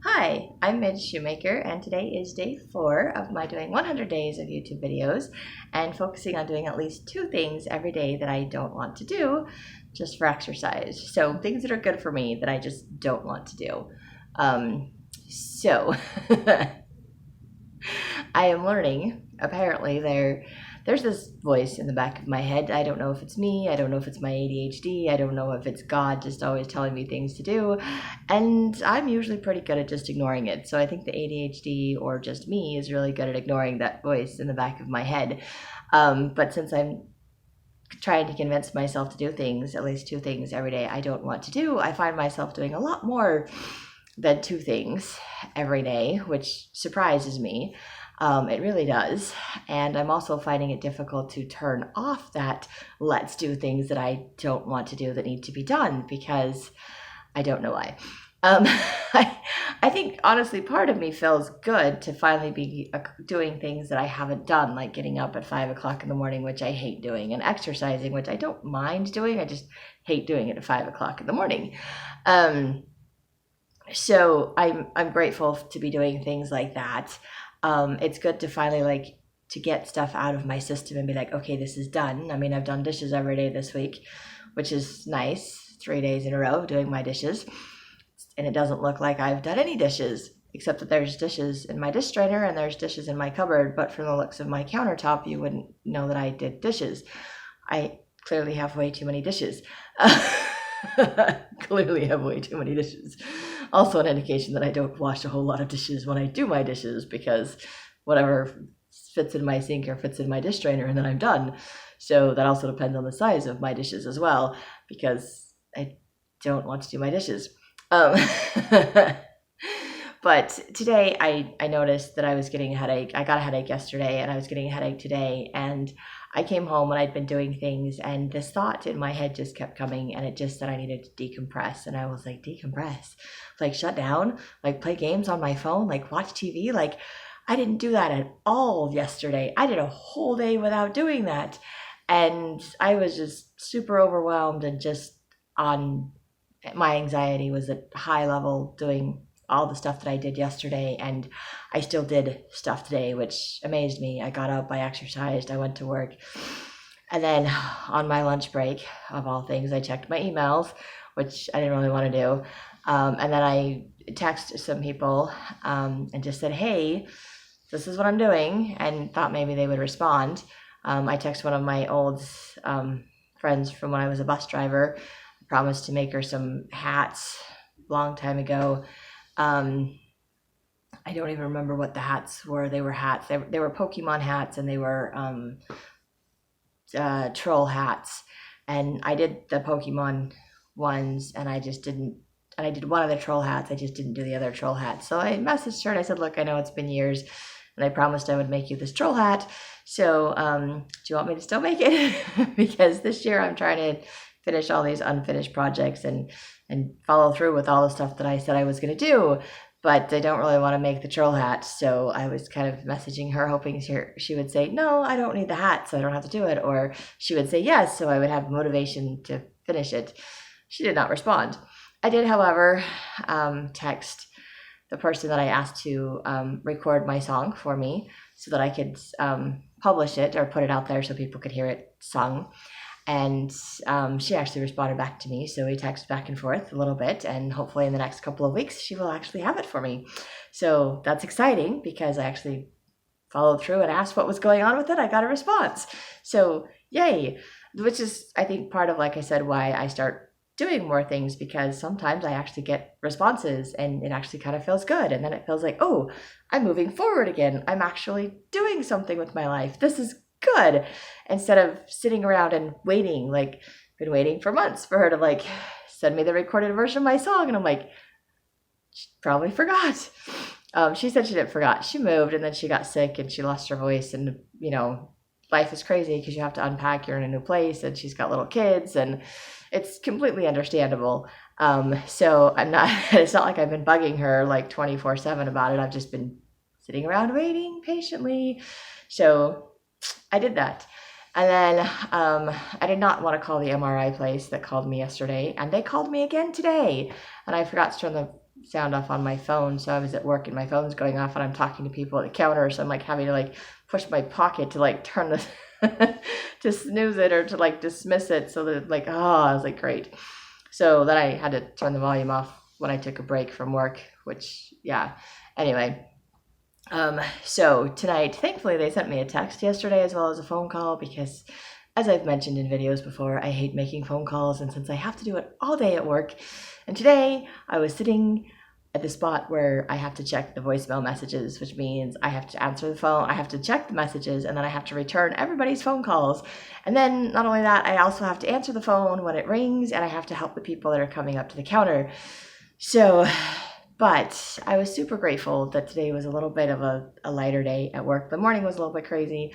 Hi, I'm Midge Shoemaker, and today is day 4 of my doing 100 days of YouTube videos and focusing on doing at least 2 things every day that I don't want to do just for exercise. So, things that are good for me that I just don't want to do. Um, so, I am learning. Apparently, there's this voice in the back of my head. I don't know if it's me. I don't know if it's my ADHD. I don't know if it's God just always telling me things to do. And I'm usually pretty good at just ignoring it. So I think the ADHD or just me is really good at ignoring that voice in the back of my head. But since I'm trying to convince myself to do things, at least 2 things every day I don't want to do, I find myself doing a lot more than 2 things every day, which surprises me. It really does. And I'm also finding it difficult to turn off that let's do things that I don't want to do that need to be done because I don't know why. Um, I think honestly, part of me feels good to finally be doing things that I haven't done, like getting up at 5 o'clock in the morning, which I hate doing, and exercising, which I don't mind doing. I just hate doing it at 5 o'clock in the morning. So I'm grateful to be doing things like that. It's good to finally to get stuff out of my system and be like, okay, this is done. I mean, I've done dishes every day this week, which is nice. 3 days in a row of doing my dishes, and it doesn't look like I've done any dishes, except that there's dishes in my dish strainer and there's dishes in my cupboard. But from the looks of my countertop, you wouldn't know that I did dishes. I clearly have way too many dishes. Clearly have way too many dishes. Also an indication that I don't wash a whole lot of dishes when I do my dishes, because whatever fits in my sink or fits in my dish drainer and then I'm done. So that also depends on the size of my dishes as well, because I don't want to do my dishes. But today I noticed that I was getting a headache. I got a headache yesterday and I was getting a headache today, and I came home and I'd been doing things, and this thought in my head just kept coming, and it just said I needed to decompress. And I was like, decompress? Like shut down? Like play games on my phone? Like watch TV? Like I didn't do that at all yesterday. I did a whole day without doing that. And I was just super overwhelmed, and just on my anxiety was at high level doing all the stuff that I did yesterday, and I still did stuff today, which amazed me. I got up, I exercised, I went to work, and then on my lunch break, of all things, I checked my emails, which I didn't really want to do, and then I texted some people and just said, hey, this is what I'm doing, and thought maybe they would respond. I texted one of my old friends from when I was a bus driver. I promised to make her some hats a long time ago. I don't even remember what the hats were. They were hats. They were Pokemon hats, and they were troll hats. And I did the Pokemon ones, and I just didn't. And I did one of the troll hats. I just didn't do the other troll hats. So I messaged her and I said, look, I know it's been years, and I promised I would make you this troll hat. So do you want me to still make it? Because this year I'm trying to finish all these unfinished projects and follow through with all the stuff that I said I was going to do. But I don't really want to make the troll hat. So I was kind of messaging her, hoping she would say, no, I don't need the hat, so I don't have to do it. Or she would say yes, so I would have motivation to finish it. She did not respond. I did, however, text the person that I asked to record my song for me so that I could publish it or put it out there so people could hear it sung. And she actually responded back to me. So we texted back and forth a little bit, and hopefully in the next couple of weeks, she will actually have it for me. So that's exciting because I actually followed through and asked what was going on with it. I got a response. So yay, which is, I think, part of, like I said, why I start doing more things, because sometimes I actually get responses and it actually kind of feels good. And then it feels like, oh, I'm moving forward again. I'm actually doing something with my life. This is good, instead of sitting around and waiting. Like, been waiting for months for her to send me the recorded version of my song, and I'm like, she probably forgot. She said she didn't forgot. She moved, and then she got sick and she lost her voice, and life is crazy because you have to unpack. You're in a new place, and she's got little kids, and it's completely understandable. So I'm not. It's not like I've been bugging her 24/7 about it. I've just been sitting around waiting patiently. So I did that. And then I did not want to call the MRI place that called me yesterday, and they called me again today. And I forgot to turn the sound off on my phone. So I was at work and my phone's going off and I'm talking to people at the counter. So I'm like having to like push my pocket to like turn this to snooze it or to like dismiss it. So that like, I was like, great. So then I had to turn the volume off when I took a break from work, which, yeah. Anyway, so tonight, thankfully they sent me a text yesterday as well as a phone call because as I've mentioned in videos before, I hate making phone calls, and since I have to do it all day at work, and today I was sitting at the spot where I have to check the voicemail messages, which means I have to answer the phone, I have to check the messages, and then I have to return everybody's phone calls. And then not only that, I also have to answer the phone when it rings, and I have to help the people that are coming up to the counter. So, but I was super grateful that today was a little bit of a lighter day at work. The morning was a little bit crazy.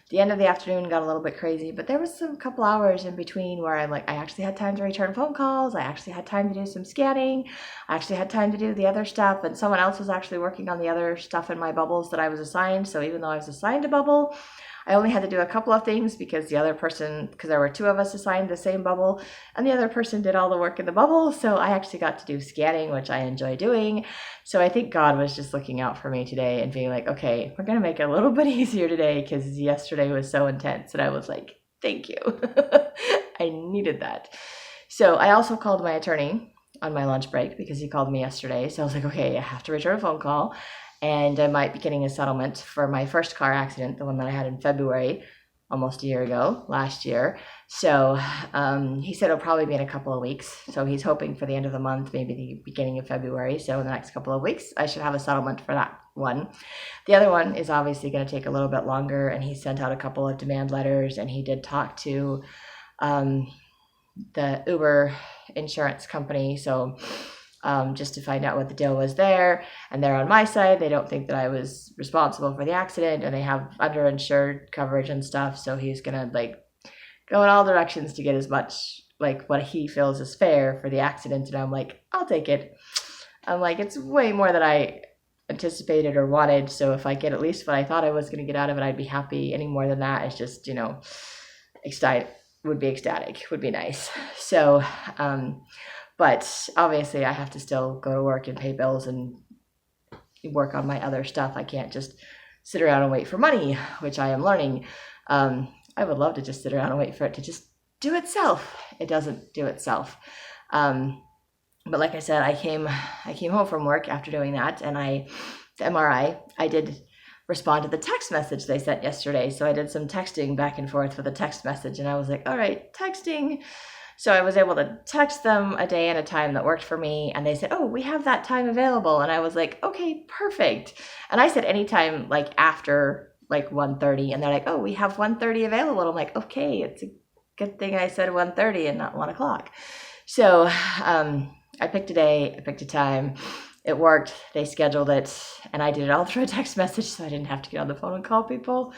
The end of the afternoon got a little bit crazy, but there was some couple hours in between where I actually had time to return phone calls. I actually had time to do some scanning. I actually had time to do the other stuff, and someone else was actually working on the other stuff in my bubbles that I was assigned. So even though I was assigned a bubble, I only had to do a couple of things because the other person, because there were two of us assigned the same bubble, and the other person did all the work in the bubble. So I actually got to do scanning, which I enjoy doing. So I think God was just looking out for me today and being like, okay, we're going to make it a little bit easier today because yesterday was so intense. And I was like, thank you. I needed that. So I also called my attorney on my lunch break because he called me yesterday. So I was like, okay, I have to return a phone call. And I might be getting a settlement for my first car accident, the one that I had in February, almost a year ago, last year. So he said it'll probably be in a couple of weeks. So he's hoping for the end of the month, maybe the beginning of February. So in the next couple of weeks, I should have a settlement for that one. The other one is obviously going to take a little bit longer, and he sent out a couple of demand letters, and he did talk to the Uber insurance company. So just to find out what the deal was there. And they're on my side. They don't think that I was responsible for the accident, and they have underinsured coverage and stuff. So he's going to like go in all directions to get as much like what he feels is fair for the accident. And I'm like, I'll take it. I'm like, it's way more than I anticipated or wanted. So if I get at least what I thought I was going to get out of it, I'd be happy. Any more than that is just, ecstatic, would be nice. So, but obviously I have to still go to work and pay bills and work on my other stuff. I can't just sit around and wait for money, which I am learning. I would love to just sit around and wait for it to just do itself. It doesn't do itself. But like I said, I came home from work after doing that, and the MRI, I did respond to the text message they sent yesterday. So I did some texting back and forth with a text message, and I was like, all right, texting. So I was able to text them a day and a time that worked for me, and they said, oh, we have that time available. And I was like, okay, perfect. And I said anytime like after like 1:30, and they're like, oh, we have 1:30 available. I'm like, okay, it's a good thing I said 1:30 and not 1 o'clock. So I picked a day, I picked a time. It worked. They scheduled it, and I did it all through a text message, so I didn't have to get on the phone and call people.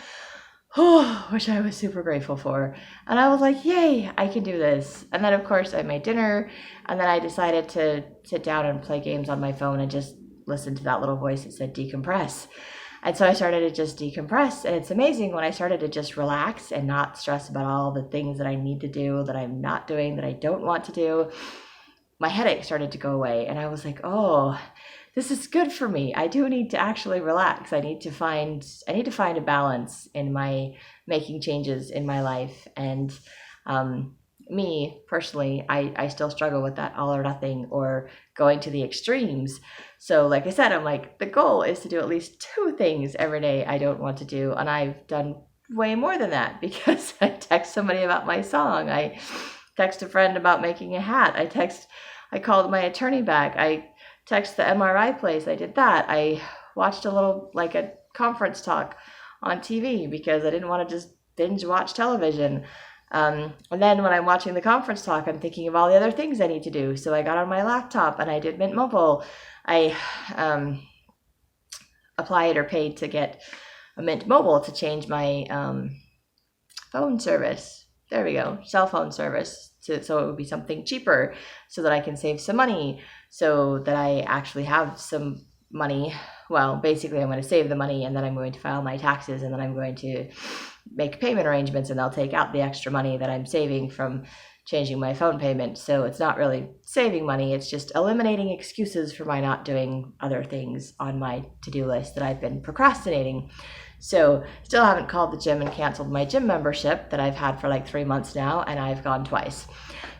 Which I was super grateful for. And I was like, yay, I can do this. And then of course I made dinner, and then I decided to sit down and play games on my phone and just listen to that little voice that said decompress. And so I started to just decompress, and it's amazing when I started to just relax and not stress about all the things that I need to do, that I'm not doing, that I don't want to do. My headache started to go away, and I was like, oh, this is good for me. I do need to actually relax. I need to find a balance in my making changes in my life. And me personally, I still struggle with that all or nothing or going to the extremes. So like I said, I'm like, the goal is to do at least 2 things every day I don't want to do. And I've done way more than that because I text somebody about my song. I text a friend about making a hat. I called my attorney back. I text the MRI place. I did that. I watched a conference talk on TV because I didn't want to just binge watch television. And then when I'm watching the conference talk, I'm thinking of all the other things I need to do. So I got on my laptop and I did Mint Mobile. I applied or paid to get a Mint Mobile to change my phone service. There we go, cell phone service. So it would be something cheaper so that I can save some money, so that I actually have some money. Well, basically I'm going to save the money, and then I'm going to file my taxes, and then I'm going to make payment arrangements, and they'll take out the extra money that I'm saving from changing my phone payment. So it's not really saving money. It's just eliminating excuses for my not doing other things on my to-do list that I've been procrastinating. So still haven't called the gym and canceled my gym membership that I've had for like 3 months now, and I've gone twice.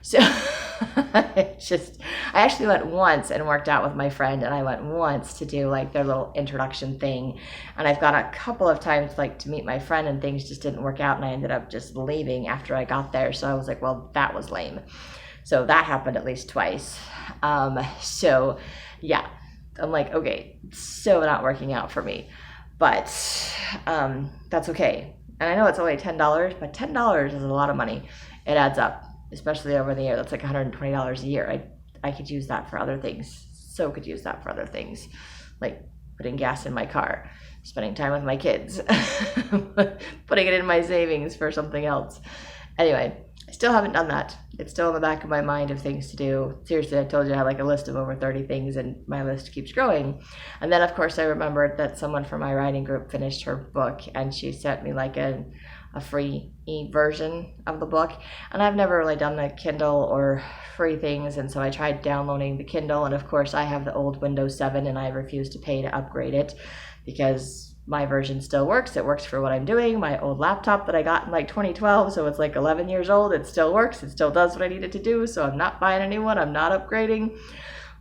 So I actually went once and worked out with my friend, and I went once to do like their little introduction thing. And I've gone a couple of times like to meet my friend, and things just didn't work out, and I ended up just leaving after I got there. So I was like, well, that was lame. So that happened at least twice. So yeah, I'm like, okay, so not working out for me. But that's okay. And I know it's only $10, but $10 is a lot of money. It adds up, especially over the year. That's like $120 a year. I could use that for other things. So could use that for other things, like putting gas in my car, spending time with my kids, putting it in my savings for something else. Anyway, I still haven't done that. It's still in the back of my mind of things to do. Seriously, I told you I had like a list of over 30 things, and my list keeps growing. And then, of course, I remembered that someone from my writing group finished her book, and she sent me like a free version of the book. And I've never really done the Kindle or free things, and so I tried downloading the Kindle. And of course, I have the old Windows 7, and I refuse to pay to upgrade it because my version still works. It works for what I'm doing. My old laptop that I got in like 2012, so it's like 11 years old, it still works. It still does what I need it to do, so I'm not buying a new one. I'm not upgrading.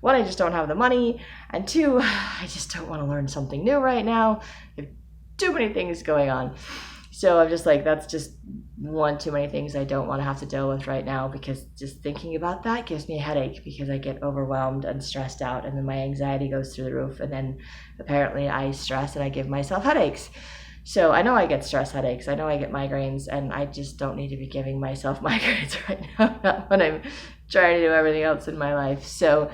One, I just don't have the money, and two, I just don't want to learn something new right now. I have too many things going on. So I'm just like, that's just one too many things I don't want to have to deal with right now, because just thinking about that gives me a headache, because I get overwhelmed and stressed out, and then my anxiety goes through the roof, and then apparently I stress and I give myself headaches. So I know I get stress headaches, I know I get migraines, and I just don't need to be giving myself migraines right now, not when I'm trying to do everything else in my life. So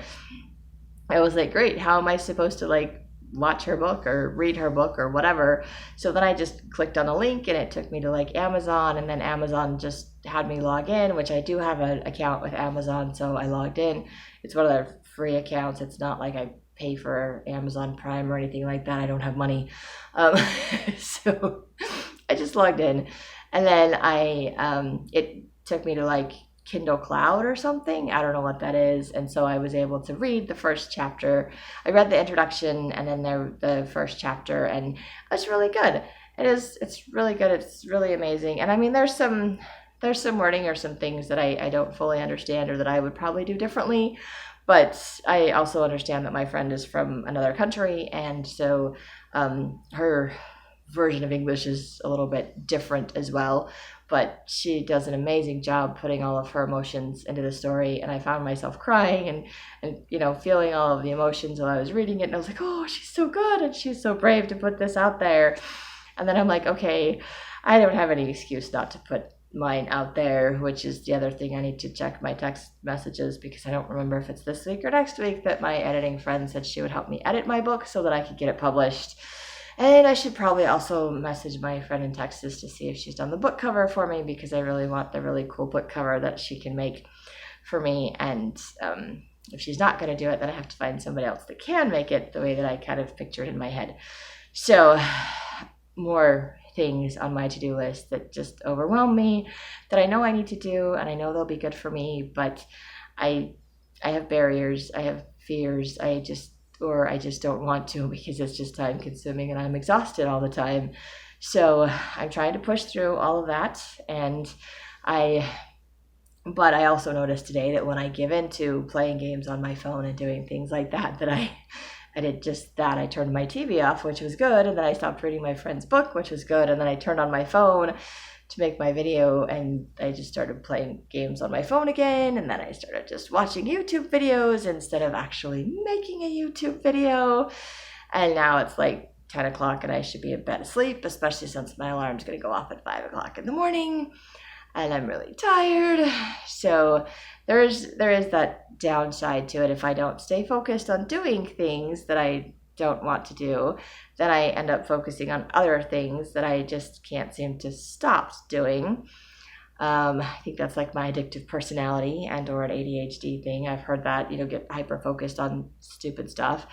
I was like, great, how am I supposed to like watch her book or read her book or whatever? So then I just clicked on a link, and it took me to like Amazon, and then Amazon just had me log in, which I do have an account with Amazon, so I logged in. It's one of their free accounts. It's not like I pay for Amazon Prime or anything like that. I don't have money. So I just logged in, and then it took me to like Kindle Cloud or something. I don't know what that is. And so I was able to read the first chapter. I read the introduction and then the first chapter, and it's really good. It's really good. It's really amazing. And I mean, there's some wording or some things that I don't fully understand, or that I would probably do differently. But I also understand that my friend is from another country, and so her version of English is a little bit different as well. But she does an amazing job putting all of her emotions into the story, and I found myself crying and feeling all of the emotions while I was reading it, and I was like, oh, she's so good, and she's so brave to put this out there. And then I'm like, okay, I don't have any excuse not to put mine out there, which is the other thing. I need to check my text messages, because I don't remember if it's this week or next week that my editing friend said she would help me edit my book so that I could get it published. And I should probably also message my friend in Texas to see if she's done the book cover for me, because I really want the really cool book cover that she can make for me. And if she's not going to do it, then I have to find somebody else that can make it the way that I kind of pictured in my head. So more things on my to-do list that just overwhelm me, that I know I need to do, and I know they'll be good for me, but I have barriers, I have fears, I just don't want to, because it's just time consuming and I'm exhausted all the time. So I'm trying to push through all of that. But I also noticed today that when I give into playing games on my phone and doing things like that, I did just that. I turned my TV off, which was good. And then I stopped reading my friend's book, which was good. And then I turned on my phone to make my video, and I just started playing games on my phone again, and then I started just watching YouTube videos instead of actually making a YouTube video. And now it's like 10 o'clock and I should be in bed asleep, especially since my alarm's going to go off at 5 o'clock in the morning, and I'm really tired. So there is that downside to it. If I don't stay focused on doing things that I don't want to do, then I end up focusing on other things that I just can't seem to stop doing. I think that's like my addictive personality and or an ADHD thing. I've heard that, get hyper focused on stupid stuff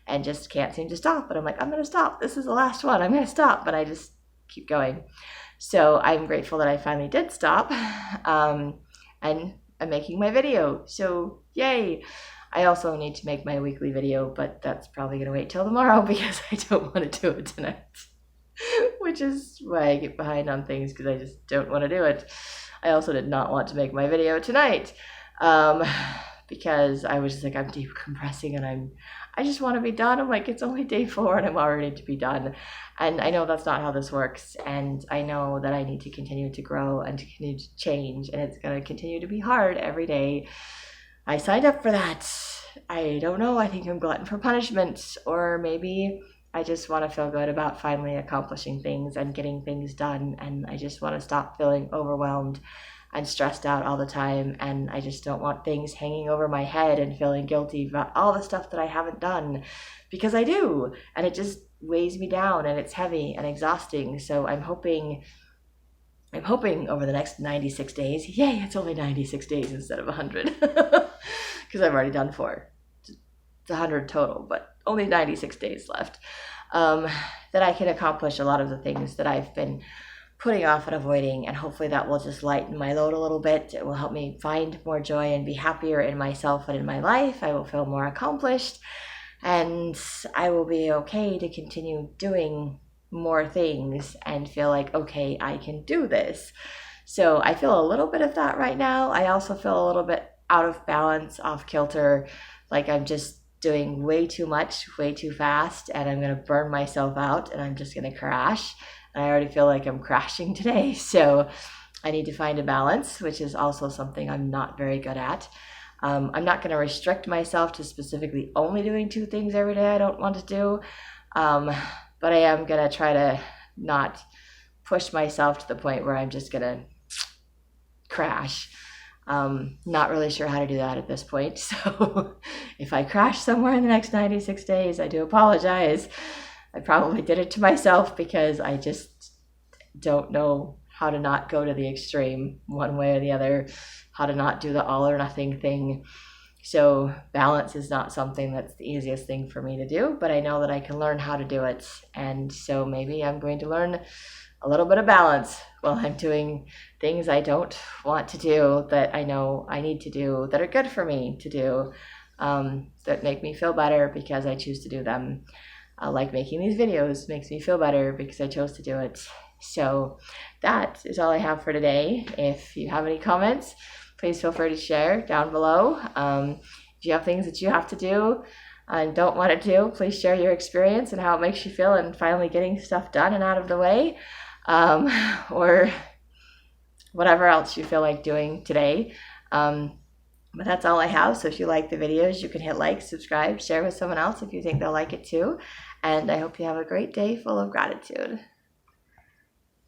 and just can't seem to stop. But I'm like, I'm going to stop. This is the last one. I'm going to stop. But I just keep going. So I'm grateful that I finally did stop. And I'm making my video. So yay. I also need to make my weekly video, but that's probably going to wait till tomorrow because I don't want to do it tonight. Which is why I get behind on things, because I just don't want to do it. I also did not want to make my video tonight because I was just like, I'm decompressing and I just want to be done. I'm like, it's only day 4 and I'm already to be done. And I know that's not how this works. And I know that I need to continue to grow and to continue to change. And it's going to continue to be hard every day. I signed up for that. I don't know. I think I'm glutton for punishment, or maybe I just want to feel good about finally accomplishing things and getting things done. And I just want to stop feeling overwhelmed and stressed out all the time. And I just don't want things hanging over my head and feeling guilty about all the stuff that I haven't done, because I do. And it just weighs me down and it's heavy and exhausting. So I'm hoping over the next 96 days, yay, it's only 96 days instead of 100, because I've already done 4. It's 100 total, but only 96 days left, that I can accomplish a lot of the things that I've been putting off and avoiding, and hopefully that will just lighten my load a little bit. It will help me find more joy and be happier in myself and in my life. I will feel more accomplished, and I will be okay to continue doing more things and feel like, okay, I can do this. So I feel a little bit of that right now. I also feel a little bit out of balance, off kilter, like I'm just doing way too much, way too fast, and I'm going to burn myself out and I'm just going to crash. And I already feel like I'm crashing today. So I need to find a balance, which is also something I'm not very good at. I'm not going to restrict myself to specifically only doing 2 things every day I don't want to do. But I am going to try to not push myself to the point where I'm just going to crash. Not really sure how to do that at this point. So if I crash somewhere in the next 96 days, I do apologize. I probably did it to myself because I just don't know how to not go to the extreme one way or the other, how to not do the all or nothing thing. So balance is not something that's the easiest thing for me to do, but I know that I can learn how to do it. And so maybe I'm going to learn a little bit of balance while I'm doing things I don't want to do, that I know I need to do, that are good for me to do, that make me feel better because I choose to do them. Like making these videos makes me feel better because I chose to do it. So that is all I have for today. If you have any comments, please feel free to share down below. If you have things that you have to do and don't want to do, please share your experience and how it makes you feel in finally getting stuff done and out of the way, or whatever else you feel like doing today. But that's all I have. So if you like the videos, you can hit like, subscribe, share with someone else if you think they'll like it too. And I hope you have a great day full of gratitude.